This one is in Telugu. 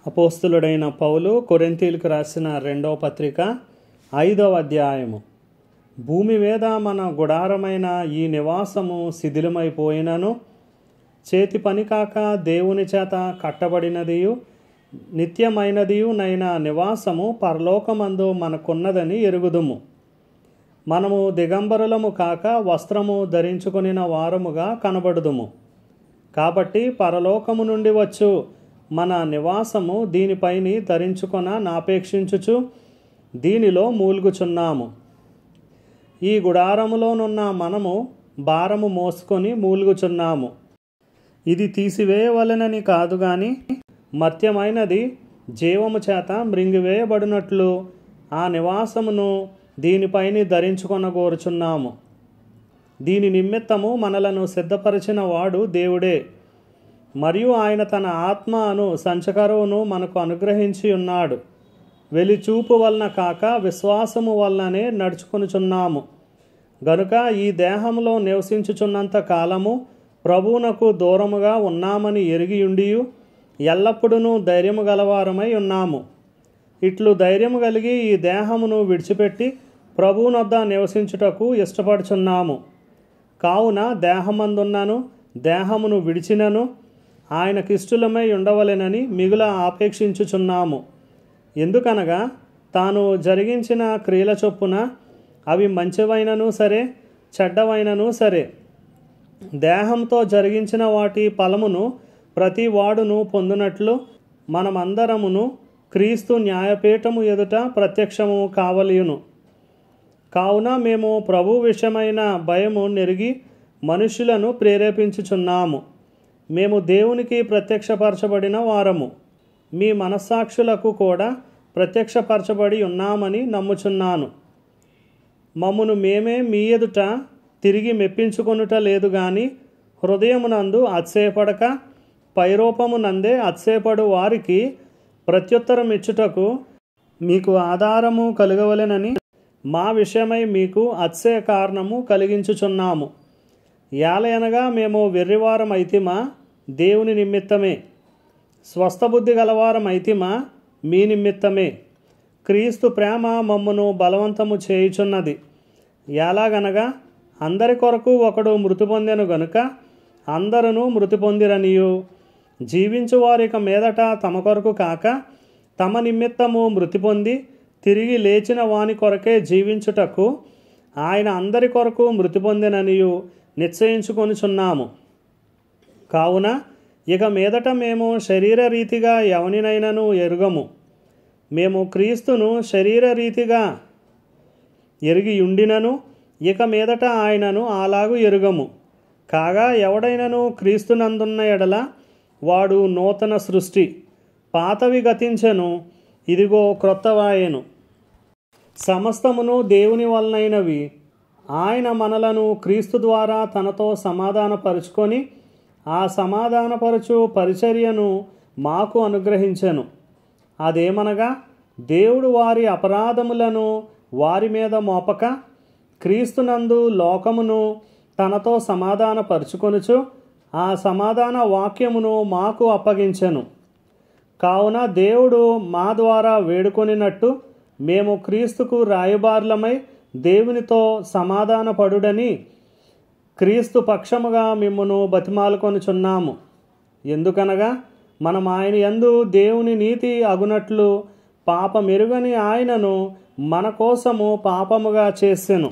అపోస్తులుడైన పౌలు కొరింథీయులకు రాసిన 2వ పత్రిక 5వ అధ్యాయము. భూమి మీద మన గుడారమైన ఈ నివాసము శిథిలమైపోయినను చేతి పని కాక దేవుని చేత కట్టబడినదియు నిత్యమైనదియు నైన నివాసము పరలోకమందు మనకున్నదని ఎరుగుదుము. మనము దిగంబరులము కాక వస్త్రము ధరించుకొనిన వారముగా కనబడుదుము. కాబట్టి పరలోకము నుండి వచ్చు మన నివాసము దీనిపైని ధరించుకొన నాపేక్షించుచు దీనిలో మూలుగుచున్నాము. ఈ గుడారములోనున్న మనము భారము మోసుకొని మూలుగుచున్నాము. ఇది తీసివేయవలెనని కాదు గాని మర్త్యమైనది జీవము చేత మృంగివేయబడినట్లు ఆ నివాసమును దీనిపైని ధరించుకొనగోరుచున్నాము. దీని నిమిత్తము మనలను సిద్ధపరిచిన వాడు దేవుడే. మరియు ఆయన తన ఆత్మ అను సంచకరువును మనకు అనుగ్రహించి ఉన్నాడు. వెలిచూపు వలన కాక విశ్వాసము వలననే నడుచుకొనుచున్నాము. గనుక ఈ దేహంలో నివసించుచున్నంత కాలము ప్రభువునకు దూరముగా ఉన్నామని ఎరిగియుండియు ఎల్లప్పుడూ ధైర్యము గలవారమై ఉన్నాము. ఇట్లు ధైర్యము కలిగి ఈ దేహమును విడిచిపెట్టి ప్రభువునొద్ద నివసించుటకు ఇష్టపడుచున్నాము. కావున దేహమందున్నను దేహమును విడిచినను ఆయనకిష్టులమై ఉండవలెనని మిగుల ఆపేక్షించుచున్నాము. ఎందుకనగా తాను జరిగించిన క్రియల చొప్పున అవి మంచివైనను సరే చెడ్డవైనను సరే దేహంతో జరిగించిన వాటి ఫలమును ప్రతి వాడును పొందునట్లు మనమందరమును క్రీస్తు న్యాయపీఠము ఎదుట ప్రత్యక్షము కావలియును. కావున మేము ప్రభు విషయమైన భయము నెరిగి మనుష్యులను ప్రేరేపించుచున్నాము. మేము దేవునికి ప్రత్యక్షపరచబడిన వారము, మీ మనస్సాక్షులకు కూడా ప్రత్యక్షపరచబడి ఉన్నామని నమ్ముచున్నాను. మమ్మును మేమే మీ ఎదుట తిరిగి మెప్పించుకొనుట లేదు గాని హృదయమునందు అతిశయపడక పైరూపమునందే అతిశయపడు వారికి ప్రత్యుత్తరం ఇచ్చుటకు మీకు ఆధారము కలుగవలెనని మా విషయమై మీకు అతిశయ కారణము కలిగించుచున్నాము. ఏలయనగా మేము వెర్రివారం అయితిమా దేవుని నిమిత్తమే, స్వస్థబుద్ధి గలవారం అయితిమా మీ నిమిత్తమే. క్రీస్తు ప్రేమ మమ్మును బలవంతము చేయుచున్నది. ఎలాగనగా అందరి కొరకు ఒకడు మృతి పొందెను గనుక అందరూ మృతి పొందిరనియు జీవించు వారిక మీదట తమ కొరకు కాక తమ నిమిత్తము మృతి పొంది తిరిగి లేచిన వాని కొరకే జీవించుటకు ఆయన అందరి కొరకు మృతి పొందెననియు నిశ్చయించుకొనుచున్నాము. కావున ఇక మీదట మేము శరీర రీతిగా ఎవనినైనను ఎరుగము. మేము క్రీస్తును శరీర రీతిగా ఎరిగి ఉండినను ఇక మీదట ఆయనను అలాగు ఎరుగము. కాగా ఎవడైనను క్రీస్తునందున్న ఎడల వాడు నూతన సృష్టి, పాతవి గతించెను, ఇదిగో క్రొత్తవాయెను. సమస్తమును దేవుని వలనైనవి. ఆయన మనలను క్రీస్తు ద్వారా తనతో సమాధానపరుచుకొని ఆ సమాధానపరచు పరిచర్యను మాకు అనుగ్రహించెను. అదేమనగా దేవుడు వారి అపరాధములను వారి మీద మోపక క్రీస్తునందు లోకమును తనతో సమాధానపరుచుకొనుచు ఆ సమాధాన వాక్యమును మాకు అప్పగించెను. కావున దేవుడు మా ద్వారా వేడుకొనినట్టు మేము క్రీస్తుకు రాయబారులమై దేవునితో సమాధానపడుడని క్రీస్తు పక్షముగా మిమ్మును బతిమాలుకొనుచున్నాము. ఎందుకనగా మనం ఆయన యందు దేవుని నీతి అగునట్లు పాపమెరుగని ఆయనను మన కోసము పాపముగా చేసెను.